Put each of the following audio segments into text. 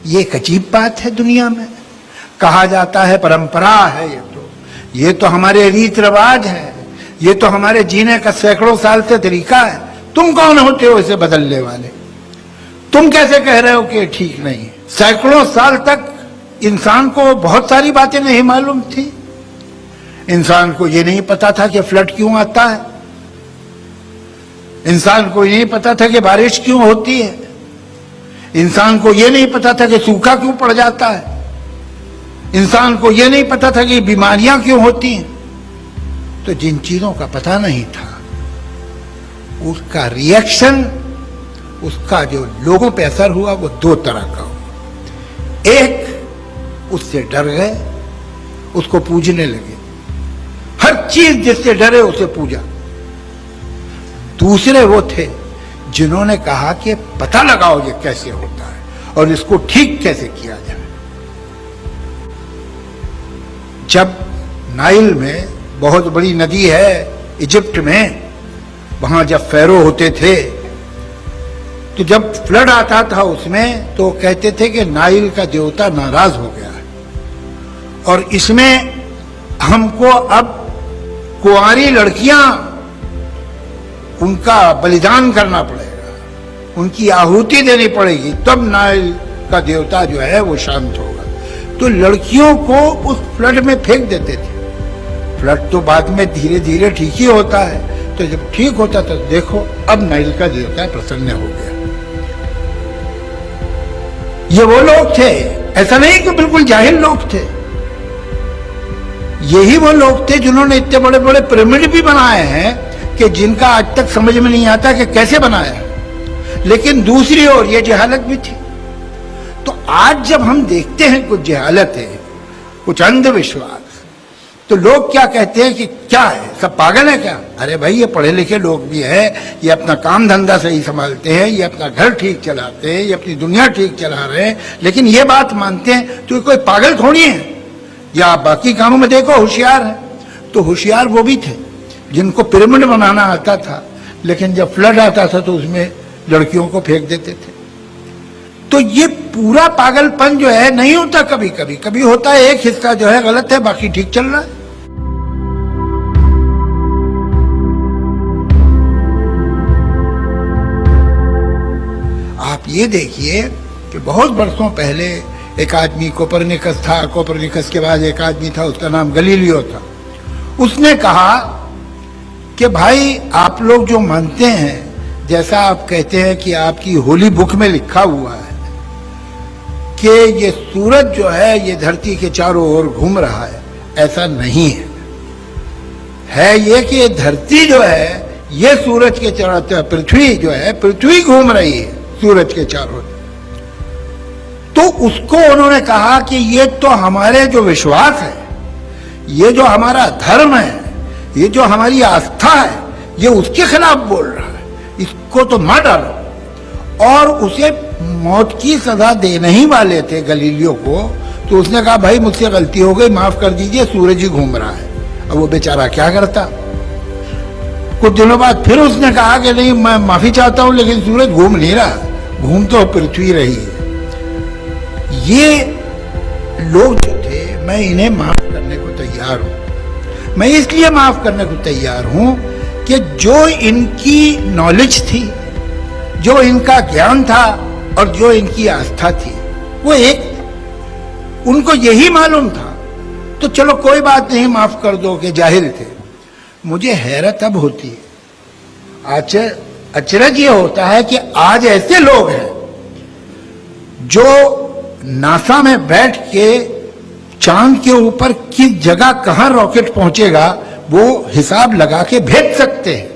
ये एक अजीब बात है दुनिया में। कहा जाता है परंपरा है, ये तो हमारे रीत रिवाज है, ये तो हमारे जीने का सैकड़ों साल से तरीका है। तुम कौन होते हो इसे बदलने वाले? तुम कैसे कह रहे हो कि ठीक नहीं है? सैकड़ों साल तक इंसान को बहुत सारी बातें नहीं मालूम थी। इंसान को ये नहीं पता था कि फ्लड क्यों आता है, इंसान को ये नहीं पता था कि बारिश क्यों होती है, इंसान को ये नहीं पता था कि सूखा क्यों पड़ जाता है, इंसान को ये नहीं पता था कि बीमारियां क्यों होती हैं। तो जिन चीजों का पता नहीं था उसका रिएक्शन, उसका जो लोगों पे असर हुआ वो दो तरह का हुआ। एक, उससे डर गए, उसको पूजने लगे, हर चीज जिससे डरे उसे पूजा। दूसरे वो थे जिन्होंने कहा कि पता लगाओ ये कैसे होता है और इसको ठीक कैसे किया जाए। जब नाइल में, बहुत बड़ी नदी है इजिप्ट में, वहां जब फेरो होते थे तो जब फ्लड आता था उसमें तो कहते थे कि नाइल का देवता नाराज हो गया है और इसमें हमको अब कुंवारी लड़कियां उनका बलिदान करना पड़ेगा, उनकी आहुति देनी पड़ेगी, तब नाइल का देवता जो है वो शांत होगा। तो लड़कियों को उस फ्लड में फेंक देते थे। फ्लड तो बाद में धीरे धीरे ठीक ही होता है, तो जब ठीक होता तो देखो अब नाइल का देवता प्रसन्न हो गया। ये वो लोग थे, ऐसा नहीं कि बिल्कुल जाहिल लोग थे, यही वो लोग थे जिन्होंने इतने बड़े बड़े पिरामिड भी बनाए हैं कि जिनका आज तक समझ में नहीं आता कि कैसे बनाया। लेकिन दूसरी ओर ये जहालत भी थी। तो आज जब हम देखते हैं कुछ जहालत है, कुछ अंधविश्वास, तो लोग क्या कहते हैं कि क्या है, सब पागल है क्या? अरे भाई ये पढ़े लिखे लोग भी हैं, ये अपना काम धंधा सही संभालते हैं, ये अपना घर ठीक चलाते हैं, ये अपनी दुनिया ठीक चला रहे हैं, लेकिन ये बात मानते हैं तो कोई पागल थोड़ी है। या आप बाकी कामों में देखो होशियार है, तो होशियार वो भी थे जिनको पिरामिड बनाना आता था, लेकिन जब फ्लड आता था तो उसमें लड़कियों को फेंक देते थे। तो ये पूरा पागलपन जो है नहीं होता, कभी कभी कभी होता है, एक हिस्सा जो है गलत है, बाकी ठीक चल रहा है। आप ये देखिए कि बहुत बरसों पहले एक आदमी कोपरनिकस था, कोपरनिकस के बाद एक आदमी था, उसका नाम गलीलियो था। उसने कहा कि भाई आप लोग जो मानते हैं, जैसा आप कहते हैं कि आपकी होली बुक में लिखा हुआ है कि ये सूरज जो है ये धरती के चारों ओर घूम रहा है, ऐसा नहीं है ये कि धरती जो है ये सूरज के चारों, पृथ्वी जो है पृथ्वी घूम रही है सूरज के चारों। तो उसको उन्होंने कहा कि ये तो हमारे जो विश्वास है, ये जो हमारा धर्म है, ये जो हमारी आस्था है, ये उसके खिलाफ बोल रहा है, इसको तो मार डालो। और उसे मौत की सजा देने ही वाले थे गलीलियो को। तो उसने कहा भाई मुझसे गलती हो गई, माफ कर दीजिए, सूरज ही घूम रहा है। अब वो बेचारा क्या करता। कुछ दिनों बाद फिर उसने कहा कि नहीं मैं माफी चाहता हूं, लेकिन सूरज घूम नहीं रहा, घूम तो पृथ्वी रही है। ये लोग जो थे, मैं इन्हें माफ करने को तैयार हूं। मैं इसलिए माफ करने को तैयार हूं कि जो इनकी नॉलेज थी, जो इनका ज्ञान था और जो इनकी आस्था थी, वो एक, उनको यही मालूम था। तो चलो कोई बात नहीं, माफ कर दो कि जाहिल थे। मुझे हैरत अब होती है, अचरज ये होता है कि आज ऐसे लोग हैं जो नासा में बैठ के चांद के ऊपर किस जगह कहां रॉकेट पहुंचेगा वो हिसाब लगा के भेज सकते हैं,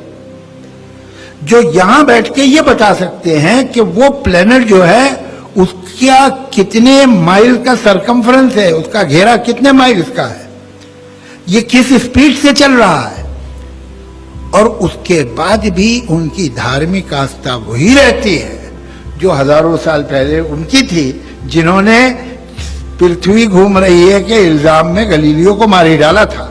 जो यहां बैठ के ये बता सकते हैं कि वो प्लेनेट जो है उसका कितने माइल का सरकमफ्रेंस है, उसका घेरा कितने माइल्स का है, ये किस स्पीड से चल रहा है। और उसके बाद भी उनकी धार्मिक आस्था वही रहती है जो हजारों साल पहले उनकी थी, जिन्होंने पृथ्वी घूम रही है के इल्जाम में गलीलियो को मार ही डाला था।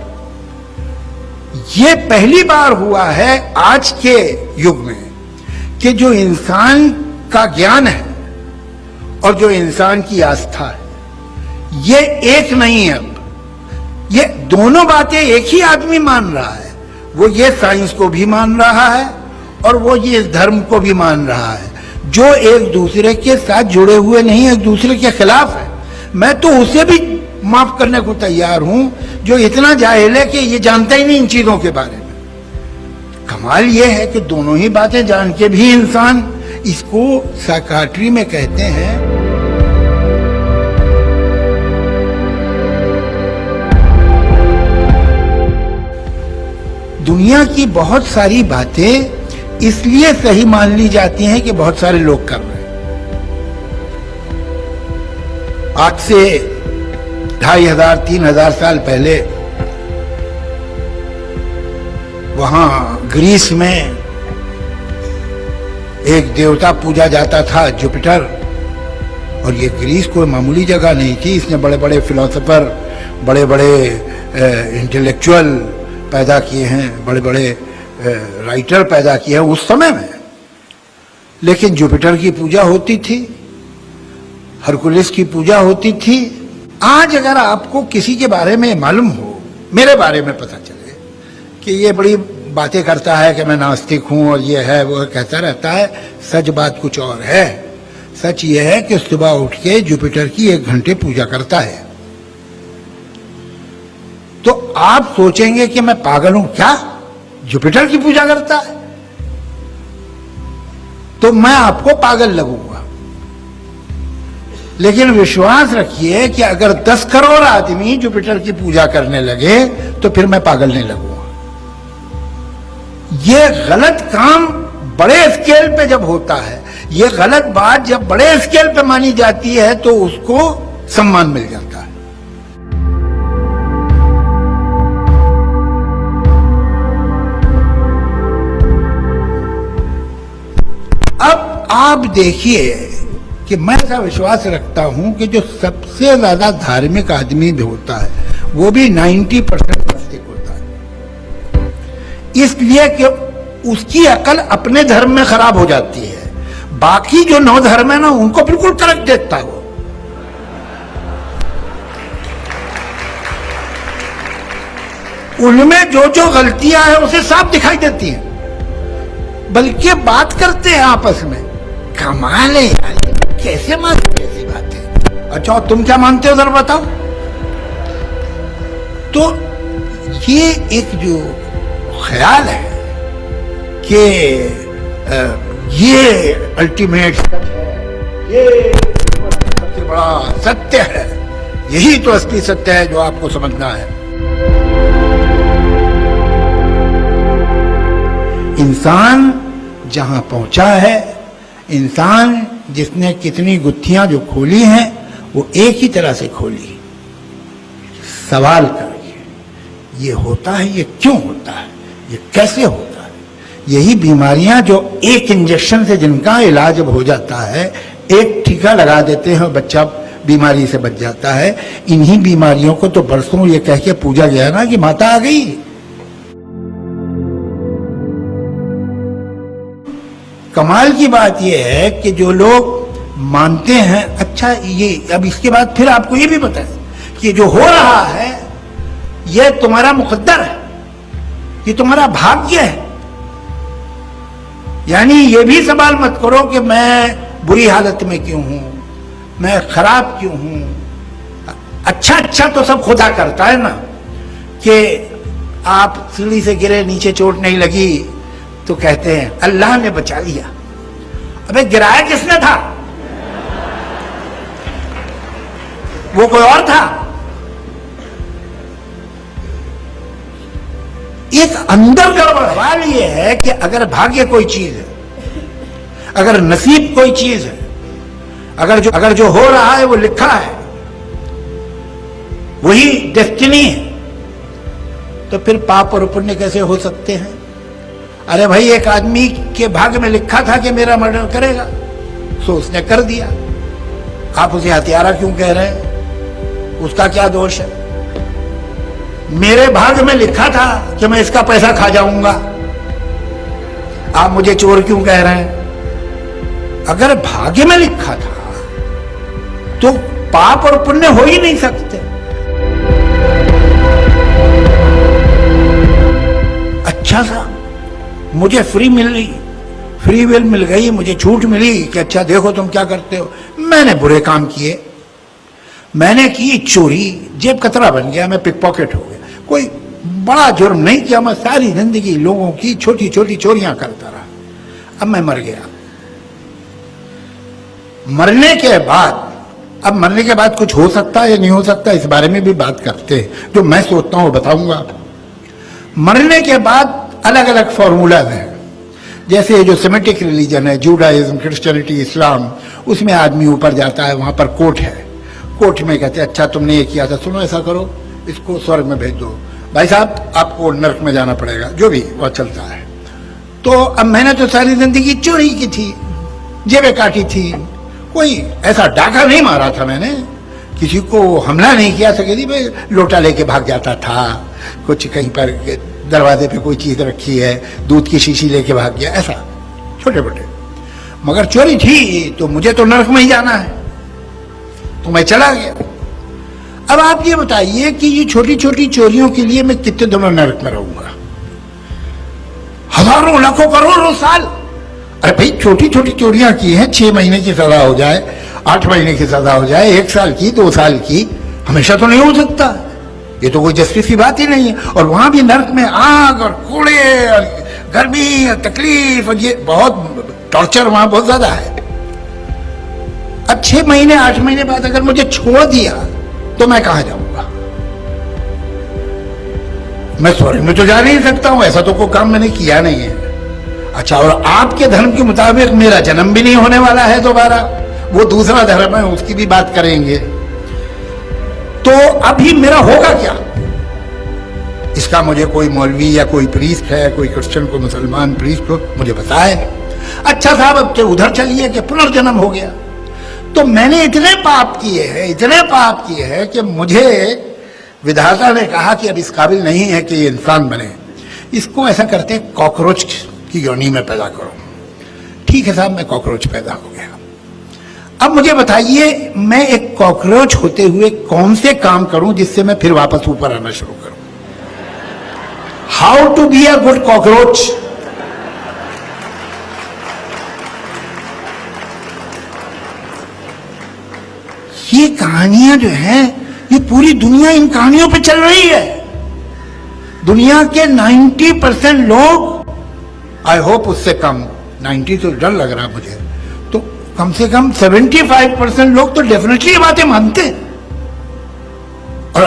ये पहली बार हुआ है आज के युग में कि जो इंसान का ज्ञान है और जो इंसान की आस्था है, ये एक नहीं है। अब ये दोनों बातें एक ही आदमी मान रहा है। वो ये साइंस को भी मान रहा है और वो ये धर्म को भी मान रहा है, जो एक दूसरे के साथ जुड़े हुए नहीं, एक दूसरे के खिलाफ है। मैं तो उसे भी माफ करने को तैयार हूं जो इतना जाहिल है कि ये जानता ही नहीं इन चीजों के बारे में। कमाल ये है कि दोनों ही बातें जान के भी इंसान, इसको साइकियाट्री में कहते हैं दुनिया की बहुत सारी बातें इसलिए सही मान ली जाती हैं कि बहुत सारे लोग कर रहे हैं। आज से 2500-3000 साल पहले वहां ग्रीस में एक देवता पूजा जाता था, जुपिटर। और ये ग्रीस कोई मामूली जगह नहीं थी। इसने बड़े बड़े फिलोसोफर, बड़े बड़े इंटेलेक्चुअल पैदा किए हैं, बड़े बड़े राइटर पैदा किए हैं उस समय में। लेकिन जुपिटर की पूजा होती थी, हरकुलिस की पूजा होती थी। आज अगर आपको किसी के बारे में मालूम हो, मेरे बारे में पता चले कि ये बड़ी बातें करता है कि मैं नास्तिक हूं और ये है वो कहता रहता है, सच बात कुछ और है। सच ये है कि सुबह उठ के जुपिटर की 1 घंटे पूजा करता है। तो आप सोचेंगे कि मैं पागल हूं क्या, जुपिटर की पूजा करता है? तो मैं आपको पागल लगूंगा। लेकिन विश्वास रखिए कि अगर 10 करोड़ आदमी जुपिटर की पूजा करने लगे तो फिर मैं पागल नहीं लगूंगा। ये गलत काम बड़े स्केल पे जब होता है, ये गलत बात जब बड़े स्केल पे मानी जाती है तो उसको सम्मान मिल जाता है। अब आप देखिए कि मैं ऐसा विश्वास रखता हूं कि जो सबसे ज्यादा धार्मिक आदमी भी होता है वो भी 90% नास्तिक होता है, इसलिए कि उसकी अकल अपने धर्म में खराब हो जाती है। बाकी जो 9 धर्म है ना, उनको बिल्कुल करेक्ट देखता है वो। उनमें जो जो गलतियां हैं उसे साफ दिखाई देती हैं, बल्कि बात करते हैं आपस में। कमाल है यार, कैसे मानते ऐसी बात है? अच्छा तुम क्या मानते हो जरा बताओ। तो ये एक जो ख्याल है कि ये अल्टीमेट सच है, ये सबसे बड़ा सत्य है, यही तो असली सत्य है जो आपको समझना है। इंसान जहां पहुंचा है, इंसान जिसने कितनी गुत्थियां जो खोली हैं वो एक ही तरह से खोली, सवाल करिए ये होता है, ये क्यों होता है, ये कैसे होता है। यही बीमारियां जो एक इंजेक्शन से जिनका इलाज हो जाता है, एक टीका लगा देते हैं बच्चा बीमारी से बच जाता है। इन्हीं बीमारियों को तो बरसों ये कह के पूजा गया ना कि माता आ गई। कमाल की बात यह है कि जो लोग मानते हैं, अच्छा ये अब इसके बाद फिर आपको ये भी पता है कि जो हो रहा है ये तुम्हारा मुकद्दर है, ये तुम्हारा भाग्य है। यानी ये भी सवाल मत करो कि मैं बुरी हालत में क्यों हूं, मैं खराब क्यों हूं। अच्छा तो सब खुदा करता है ना, कि आप सीढ़ी से गिरे, नीचे चोट नहीं लगी तो कहते हैं अल्लाह ने बचा लिया। अबे गिराया किसने था? वो कोई और था। एक अंदर गड़बड़ सवाल ये है कि अगर भाग्य कोई चीज है, अगर नसीब कोई चीज है, अगर जो हो रहा है वो लिखा है, वही डेस्टिनी है, तो फिर पाप और पुण्य कैसे हो सकते हैं? अरे भाई, एक आदमी के भाग्य में लिखा था कि मेरा मर्डर करेगा, सो उसने कर दिया। आप उसे हत्यारा क्यों कह रहे हैं? उसका क्या दोष है? मेरे भाग्य में लिखा था कि मैं इसका पैसा खा जाऊंगा, आप मुझे चोर क्यों कह रहे हैं? अगर भाग्य में लिखा था तो पाप और पुण्य हो ही नहीं सकते। अच्छा सा मुझे फ्री विल मिल गई, मुझे छूट मिली कि अच्छा देखो तुम क्या करते हो। मैंने बुरे काम किए, मैंने की चोरी, जेब कतरा बन गया, मैं पिक पॉकेट हो गया। कोई बड़ा जुर्म नहीं किया, मैं सारी जिंदगी लोगों की छोटी छोटी चोरियां करता रहा। अब मैं मर गया। मरने के बाद कुछ हो सकता है या नहीं हो सकता, इस बारे में भी बात करते हैं। जो मैं सोचता हूं बताऊंगा। मरने के बाद अलग अलग फॉर्मूलाज हैं। जैसे जो सेमेटिक रिलीजन है, जूडाइज्म, क्रिश्चियनिटी, इस्लाम, उसमें आदमी ऊपर जाता है, वहां पर कोर्ट है। कोर्ट में कहते हैं अच्छा तुमने ये किया था, सुनो ऐसा करो, इसको स्वर्ग में भेज दो, भाई साहब आपको नरक में जाना पड़ेगा, जो भी वह चलता है। तो अब मैंने तो सारी जिंदगी चोरी की थी, जेबें काटी थी, कोई ऐसा डाका नहीं मारा था मैंने, किसी को हमला नहीं किया था कि भाई लोटा लेके भाग जाता था, कुछ कहीं पर दरवाजे पे कोई चीज रखी है, दूध की शीशी लेके भाग गया, ऐसा छोटे मोटे। मगर चोरी थी तो मुझे तो नरक में ही जाना है, तो मैं चला गया। अब आप ये बताइए कि ये छोटी छोटी चोरियों के लिए मैं कितने दिनों नरक में रहूंगा? हजारों लाखों करोड़ों साल। अरे भाई छोटी छोटी चोरियां की हैं, 6 महीने की सजा हो जाए, 8 महीने की सजा हो जाए, 1 साल की, 2 साल की, हमेशा तो नहीं हो सकता। ये तो कोई जस्टिस की बात ही नहीं है। और वहां भी नरक में आग और कूड़े और गर्मी और तकलीफ और ये बहुत टॉर्चर वहां बहुत ज्यादा है। अब 6 महीने 8 महीने बाद अगर मुझे छोड़ दिया तो मैं कहां जाऊंगा? मैं स्वर्ग में तो जा नहीं सकता हूं, ऐसा तो कोई काम मैंने किया नहीं है। अच्छा, और आपके धर्म के मुताबिक मेरा जन्म भी नहीं होने वाला है दोबारा, वो दूसरा धर्म है, उसकी भी बात करेंगे। तो अभी मेरा होगा क्या? इसका मुझे कोई मौलवी या कोई प्रीस्ट है, कोई क्रिश्चियन, कोई मुसलमान प्रीस्ट हो, मुझे बताए। अच्छा साहब अब तो उधर चलिए कि पुनर्जन्म हो गया। तो मैंने इतने पाप किए हैं कि मुझे विधाता ने कहा कि अब इस काबिल नहीं है कि ये इंसान बने, इसको ऐसा करते कॉकरोच की योनि में पैदा करो। ठीक है साहब, मैं कॉकरोच पैदा हो गया। अब मुझे बताइए मैं एक कॉकरोच होते हुए कौन से काम करूं जिससे मैं फिर वापस ऊपर आना शुरू करूं? How to be a good cockroach? ये कहानियां जो हैं, ये पूरी दुनिया इन कहानियों पे चल रही है। दुनिया के 90% लोग, आई होप उससे कम, 90 तो डर लग रहा मुझे, तो कम से कम 75% लोग तो डेफिनेटली ये बातें मानते हैं और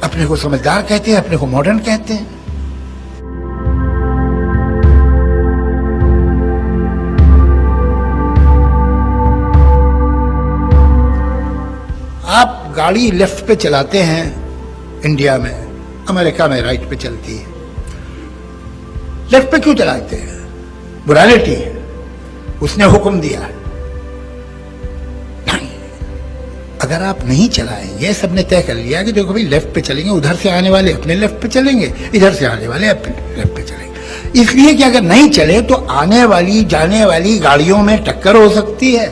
अपने को समझदार कहते हैं, अपने को मॉडर्न कहते हैं। आप गाड़ी लेफ्ट पे चलाते हैं इंडिया में, अमेरिका में राइट पे चलती है। लेफ्ट पे क्यों चलाते हैं? मोरालिटी है, उसने हुक्म दिया है। नहीं, अगर आप नहीं चलाएंगे, सबने तय कर लिया कि देखो भाई लेफ्ट पे चलेंगे, उधर से आने वाले अपने लेफ्ट पे चलेंगे, इधर से आने वाले अपने लेफ्ट पे चलेंगे। इसलिए कि अगर नहीं चले तो आने वाली जाने वाली गाड़ियों में टक्कर हो सकती है,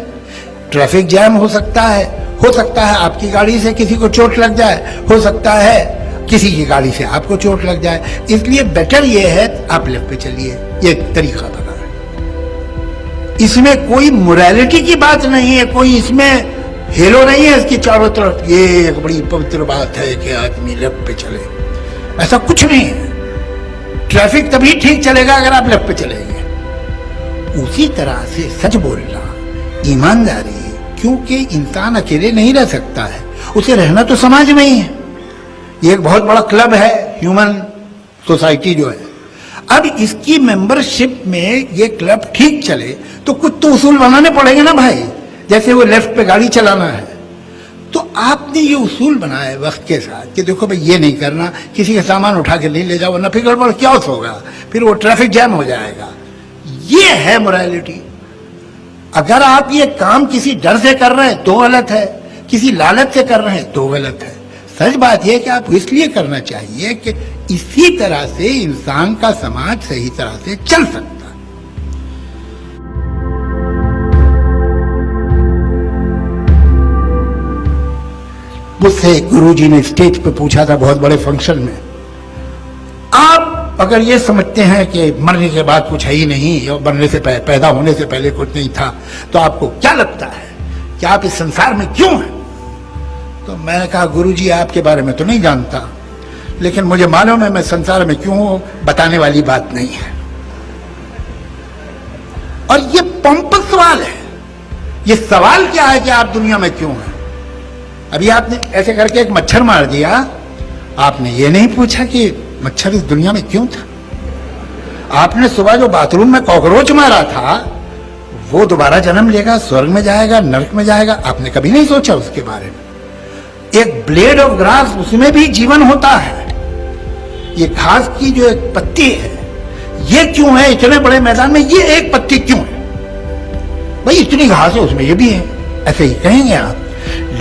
ट्रैफिक जैम हो सकता है आपकी गाड़ी से किसी को चोट लग जाए, हो सकता है किसी की गाड़ी से आपको चोट लग जाए। इसलिए बेटर ये है आप लेफ्ट पे चलिए, ये तरीका बना है। इसमें कोई मोरालिटी की बात नहीं है, कोई इसमें हेलो नहीं है इसकी चारों तरफ। ये एक बड़ी पवित्र बात है कि आदमी लेफ्ट पे चले, ऐसा कुछ नहीं है। ट्रैफिक तभी ठीक चलेगा अगर आप लेफ्ट पे चलेंगे। उसी तरह से सच बोलना, ईमानदारी, क्योंकि इंसान अकेले नहीं रह सकता है, उसे रहना तो समाज में ही है। ये एक बहुत बड़ा क्लब है, ह्यूमन सोसाइटी जो है। अब इसकी मेंबरशिप में ये क्लब ठीक चले तो कुछ तो उसूल बनाने पड़ेंगे ना भाई। जैसे वो लेफ्ट पे गाड़ी चलाना है, तो आपने ये उसूल बनाए वक्त के साथ कि देखो भाई ये नहीं करना, किसी का सामान उठा के नहीं ले जाओ वरना फिर गड़बड़ क्या होगा, फिर वो ट्रैफिक जैम हो जाएगा। ये है मोरालिटी। अगर आप ये काम किसी डर से कर रहे हैं तो गलत है, किसी लालच से कर रहे हैं तो गलत है। सच बात यह कि आप इसलिए करना चाहिए कि इसी तरह से इंसान का समाज सही तरह से चल सकता है। मुझसे गुरुजी ने स्टेज पे पूछा था बहुत बड़े फंक्शन में, आप अगर ये समझते हैं कि मरने के बाद कुछ है ही नहीं और मरने से पैदा होने से पहले कुछ नहीं था, तो आपको क्या लगता है कि आप इस संसार में क्यों हैं? तो मैंने कहा गुरुजी आपके बारे में तो नहीं जानता, लेकिन मुझे मालूम है मैं संसार में क्यों हूं, बताने वाली बात नहीं है। और ये पंपक सवाल है। ये सवाल क्या है कि आप दुनिया में क्यों हैं? अभी आपने ऐसे करके एक मच्छर मार दिया, आपने ये नहीं पूछा कि मच्छर इस दुनिया में क्यों था। आपने सुबह जो बाथरूम में कॉकरोच मारा था, वो दोबारा जन्म लेगा, स्वर्ग में जाएगा, नरक में जाएगा, आपने कभी नहीं सोचा उसके बारे में। एक ब्लेड ऑफ ग्रास, उसमें भी जीवन होता है। ये घास की जो एक पत्ती है, ये क्यों है इतने बड़े मैदान में, ये एक पत्ती क्यों है? भाई इतनी घास है उसमें, ये भी है, ऐसे ही कहेंगे आप।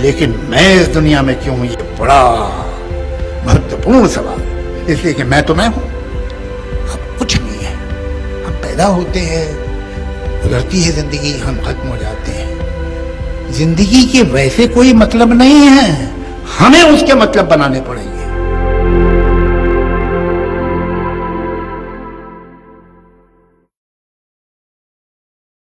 लेकिन मैं इस दुनिया में क्यों हूं, ये बड़ा महत्वपूर्ण सवाल है। इसलिए कि मैं तो मैं हूं, अब कुछ नहीं है। हम पैदा होते हैं, गुजरती है जिंदगी, हम खत्म हो जाते हैं। जिंदगी के वैसे कोई मतलब नहीं है, हमें उसके मतलब बनाने पड़ेंगे।